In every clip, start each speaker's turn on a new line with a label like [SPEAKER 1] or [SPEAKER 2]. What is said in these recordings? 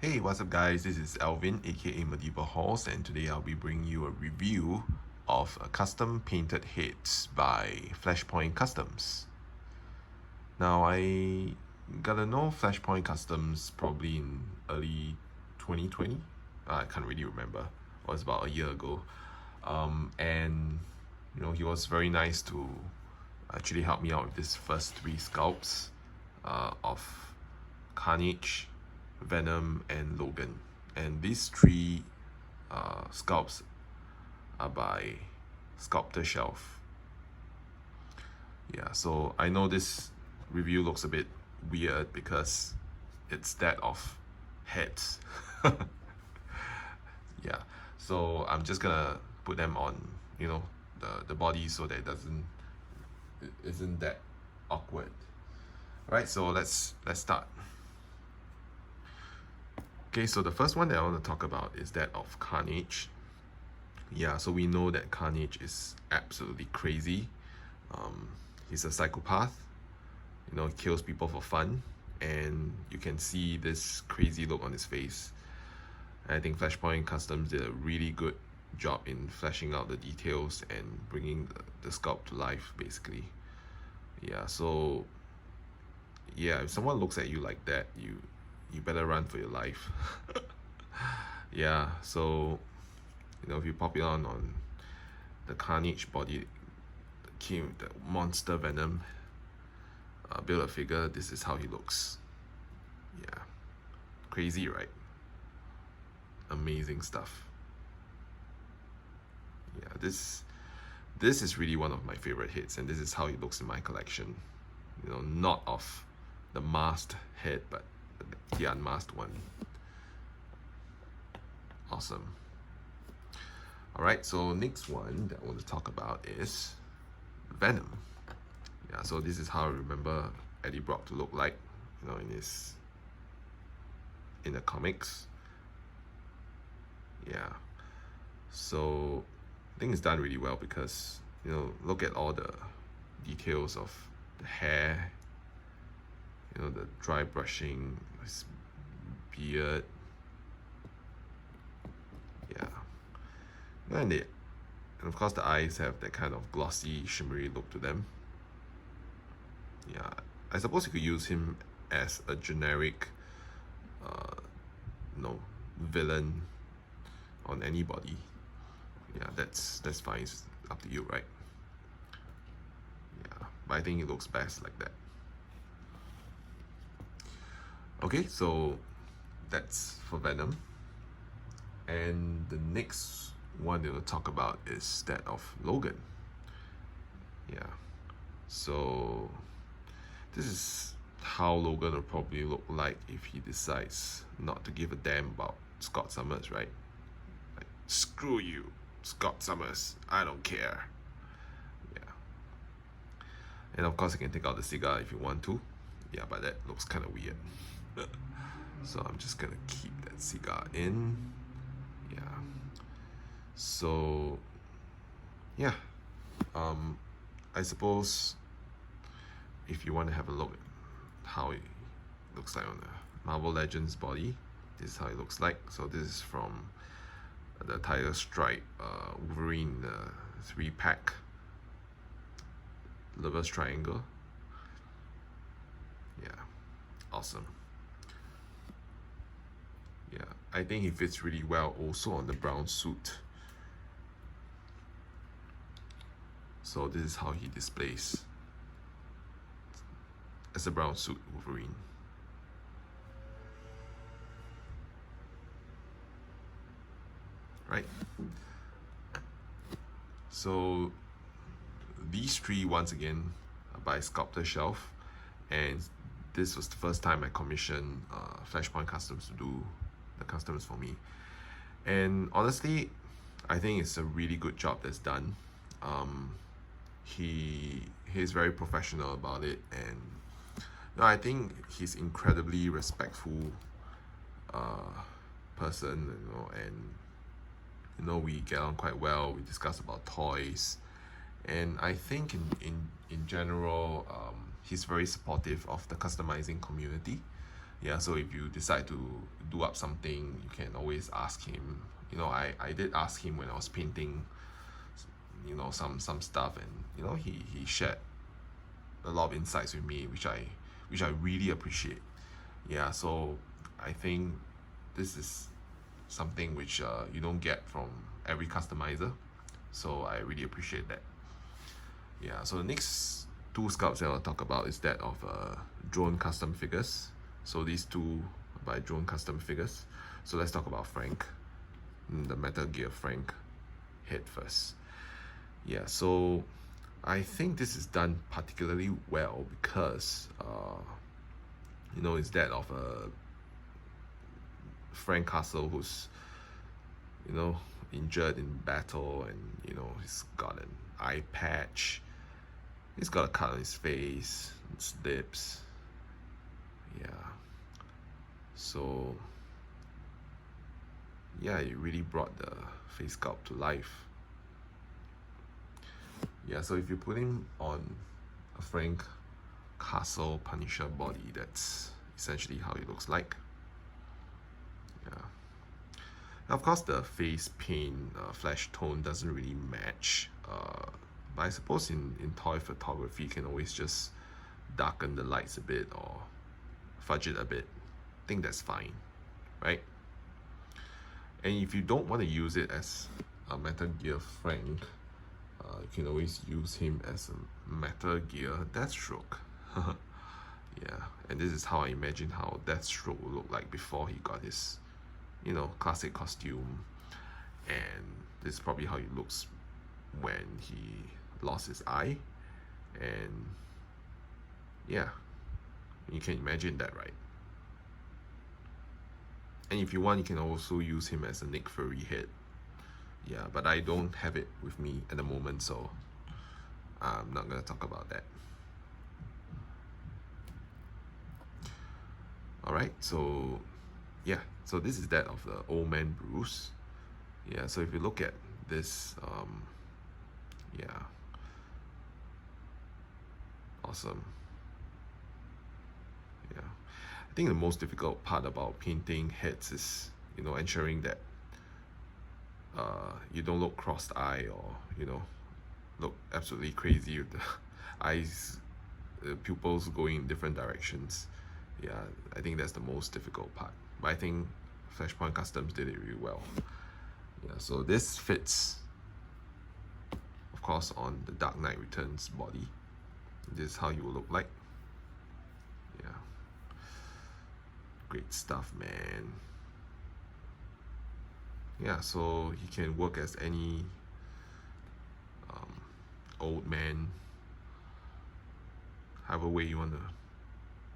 [SPEAKER 1] Hey, what's up guys? This is Alvin, aka Medieval Halls, and today I'll be bringing you a review of custom painted heads by Flashpoint Customs. Now, I got to know Flashpoint Customs probably in early 2020. I can't really remember. It was about a year ago. And he was very nice to actually help me out with this first three sculpts of Carnage, Venom, and Logan. And these three sculpts are by Sculptor Shelf. Yeah, so I know this review looks a bit weird because it's that of heads. Yeah, so I'm just gonna put them on, the body so that it isn't that awkward. All right, so let's start. Okay, so the first one that I want to talk about is that of Carnage. Yeah, so we know that Carnage is absolutely crazy. He's a psychopath. He kills people for fun, and you can see this crazy look on his face. And I think Flashpoint Customs did a really good job in fleshing out the details and bringing the sculpt to life, basically. Yeah, so yeah, if someone looks at you like that, you better run for your life. Yeah, so if you pop it on the Carnage body, the monster Venom build a figure, this is how he looks. Yeah, crazy, right? Amazing stuff. Yeah, this is really one of my favorite hits, and this is how he looks in my collection. Not of the masked head, but the unmasked one. Awesome. Alright, so next one that I want to talk about is Venom. Yeah, so this is how I remember Eddie Brock to look like, in the comics. Yeah. So I think it's done really well because, look at all the details of the hair, the dry brushing, his beard. Yeah. And of course the eyes have that kind of glossy, shimmery look to them. Yeah, I suppose you could use him as a generic, villain on anybody. Yeah, that's fine. It's up to you, right? Yeah, but I think it looks best like that. Okay, so that's for Venom. And the next one we'll talk about is that of Logan. Yeah, so this is how Logan will probably look like if he decides not to give a damn about Scott Summers, right? Like, screw you, Scott Summers, I don't care. Yeah. And of course you can take out the cigar if you want to. Yeah, but that looks kind of weird. So I'm just gonna keep that cigar in. Yeah. So yeah, I suppose if you want to have a look at how it looks like on the Marvel Legends body, this is how it looks like. So this is from the Tiger Stripe Wolverine 3-pack Lover's Triangle. Yeah, awesome. Yeah, I think he fits really well also on the brown suit. So this is how he displays as a brown suit Wolverine. Right? So these three, once again, are by Sculptor Shelf, and this was the first time I commissioned Flashpoint Customs to do the customs for me. And honestly, I think it's a really good job that's done. He's very professional about it, and I think he's incredibly respectful person, and we get on quite well. We discuss about toys, and I think in general, he's very supportive of the customizing community. Yeah, so if you decide to do up something, you can always ask him. I did ask him when I was painting, some stuff, and he shared a lot of insights with me, which I really appreciate. Yeah, so I think this is something which you don't get from every customizer, so I really appreciate that. Yeah, so the next two sculpts that I'll talk about is that of drone custom figures. So these two by drone custom figures. So let's talk about Frank, the Metal Gear Frank head first. Yeah, so I think this is done particularly well because it's that of a Frank Castle who's injured in battle, and he's got an eye patch, he's got a cut on his face, his lips. Yeah, so yeah, it really brought the face sculpt to life. Yeah, so if you put him on a Frank Castle Punisher body, that's essentially how he looks like. Yeah. Now, of course, the face paint flesh tone doesn't really match, but I suppose in toy photography, you can always just darken the lights a bit or fudge it a bit. I think that's fine, right? And if you don't want to use it as a Metal Gear Frank, you can always use him as a Metal Gear Deathstroke. Yeah, and this is how I imagine how Deathstroke would look like before he got his, classic costume. And this is probably how he looks when he lost his eye. And yeah, you can imagine that, right? And if you want, you can also use him as a Nick Fury head. Yeah, but I don't have it with me at the moment, so I'm not gonna talk about that. Alright, so yeah, so this is that of the Old Man Bruce. Yeah, so if you look at this, yeah, awesome. Yeah, I think the most difficult part about painting heads is, ensuring that you don't look cross-eyed or, look absolutely crazy with the eyes, the pupils going in different directions. Yeah, I think that's the most difficult part. But I think Flashpoint Customs did it really well. Yeah, so this fits, of course, on the Dark Knight Returns body. This is how you will look like. Yeah, great stuff, man. Yeah, so he can work as any old man, however way you want to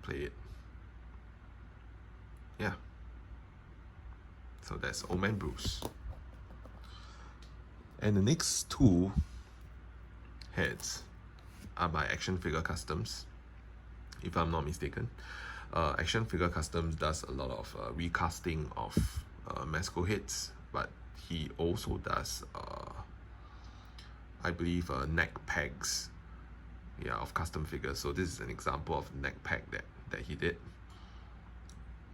[SPEAKER 1] play it. Yeah, so that's Old Man Bruce. And the next two heads are by Action Figure Customs, if I'm not mistaken. Action Figure Customs does a lot of recasting of Mesco heads, but he also does, I believe, neck pegs, yeah, of custom figures. So this is an example of neck peg that he did.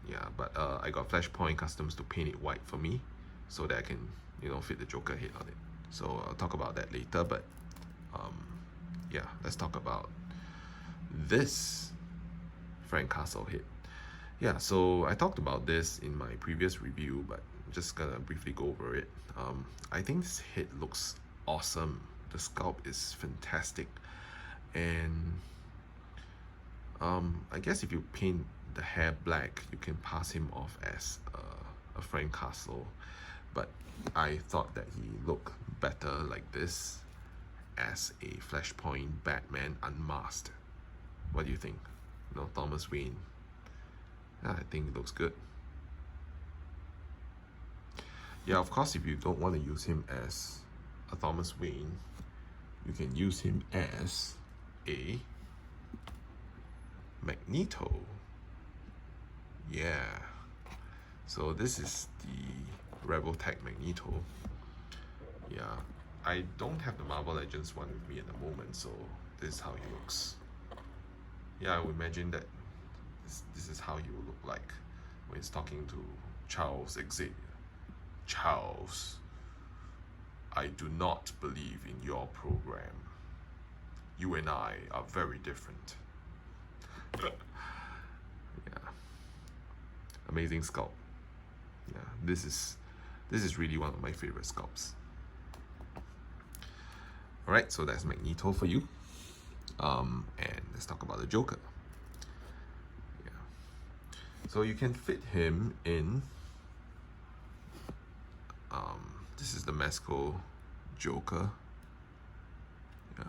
[SPEAKER 1] Yeah, but I got Flashpoint Customs to paint it white for me, so that I can, fit the Joker head on it. So I'll talk about that later, but yeah, let's talk about this Frank Castle head. Yeah, so I talked about this in my previous review, but I'm just gonna briefly go over it. I think this head looks awesome. The sculpt is fantastic, and I guess if you paint the hair black, you can pass him off as a Frank Castle, but I thought that he looked better like this as a Flashpoint Batman Unmasked. What do you think? Thomas Wayne. Yeah, I think it looks good. Yeah, of course, if you don't want to use him as a Thomas Wayne, you can use him as a Magneto. Yeah, so this is the Rebel Tech Magneto. Yeah, I don't have the Marvel Legends one with me at the moment, so this is how he looks. Yeah, I would imagine that This is how he will look like when he's talking to Charles Xavier. Charles, I do not believe in your program. You and I are very different. Yeah. Amazing sculpt. Yeah, this is really one of my favorite sculpts. Alright, so that's Magneto for you. And let's talk about the Joker. Yeah. So you can fit him in. This is the Mezco Joker. Yeah.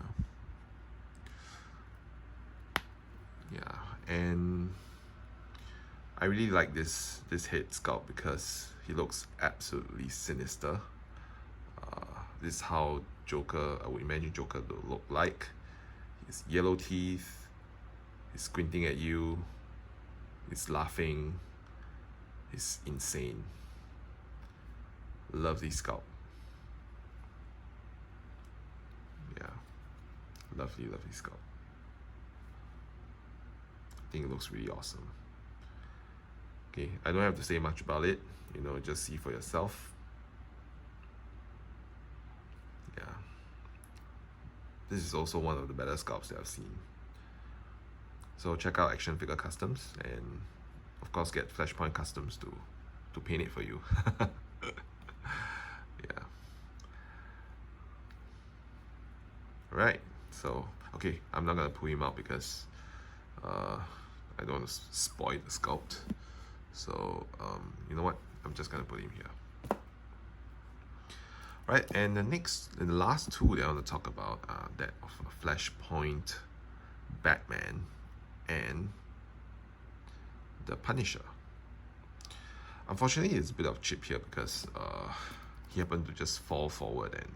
[SPEAKER 1] Yeah, and I really like this head sculpt because he looks absolutely sinister. This is how Joker, I would imagine Joker to look like. His yellow teeth, he's squinting at you, he's laughing, he's insane. Lovely sculpt. Yeah, lovely sculpt. I think it looks really awesome. Okay, I don't have to say much about it, you know, just see for yourself. Yeah. This is also one of the better sculpts that I've seen. So check out Action Figure Customs, and of course get Flashpoint Customs to paint it for you. Yeah. Right, so okay, I'm not gonna pull him out because I don't want to spoil the sculpt. So you know what? I'm just gonna put him here. Right, and the last two that I want to talk about are that of Flashpoint Batman and the Punisher. Unfortunately, it's a bit of chip here because he happened to just fall forward and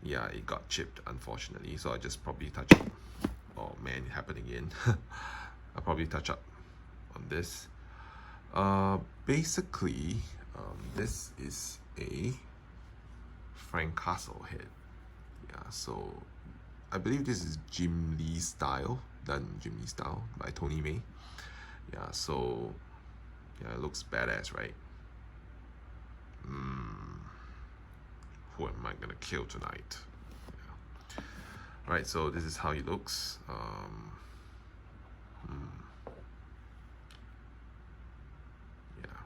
[SPEAKER 1] yeah, it got chipped unfortunately. So I just probably touch up. Oh man, it happened again. I'll probably touch up on this. Basically, this is a Frank Castle head. Yeah, so I believe this is Jim Lee style, done Jim Lee style by Tony May. Yeah, so yeah, it looks badass, right? Who am I gonna kill tonight? Yeah. Right, so this is how he looks. Yeah,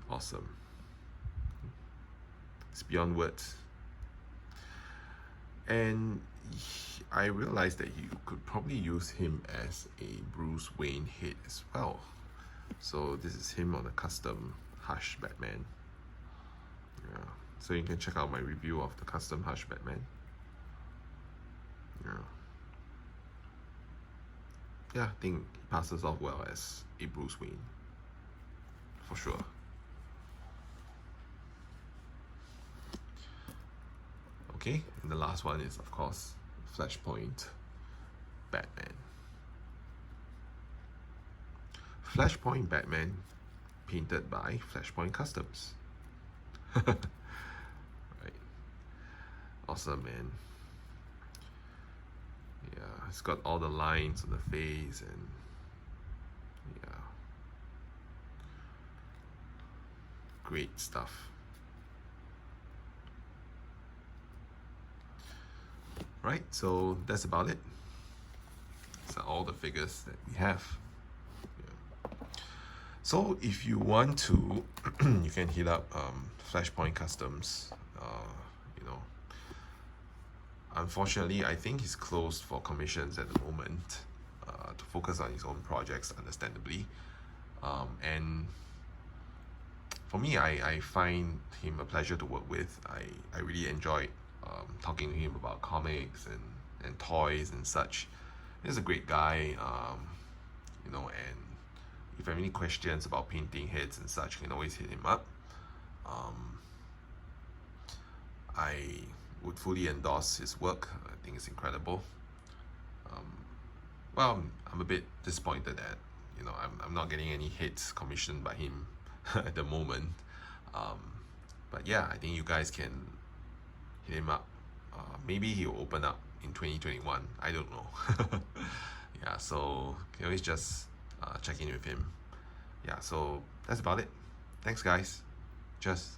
[SPEAKER 1] awesome. It's beyond words. And I realized that you could probably use him as a Bruce Wayne head as well. So this is him on a custom Hush Batman. Yeah. So you can check out my review of the custom Hush Batman. Yeah. Yeah, I think he passes off well as a Bruce Wayne. For sure. Okay, and the last one is, of course, Flashpoint Batman. Flashpoint Batman, painted by Flashpoint Customs. Right. Awesome, man. Yeah, it's got all the lines on the face and yeah. Great stuff. Right, so that's about it. These are all the figures that we have. Yeah. So if you want to, you can hit up Flashpoint Customs. You know, unfortunately, I think he's closed for commissions at the moment to focus on his own projects, understandably. And for me, I find him a pleasure to work with. I really enjoyed talking to him about comics and toys and such. He's a great guy, you know, and if you have any questions about painting heads and such, you can always hit him up. I would fully endorse his work. I think it's incredible. Well, I'm a bit disappointed that, you know, I'm not getting any hits commissioned by him at the moment. But yeah, I think you guys can hit him up. Maybe he'll open up in 2021. I don't know. Yeah, so you can always just check in with him. Yeah, so that's about it. Thanks, guys. Just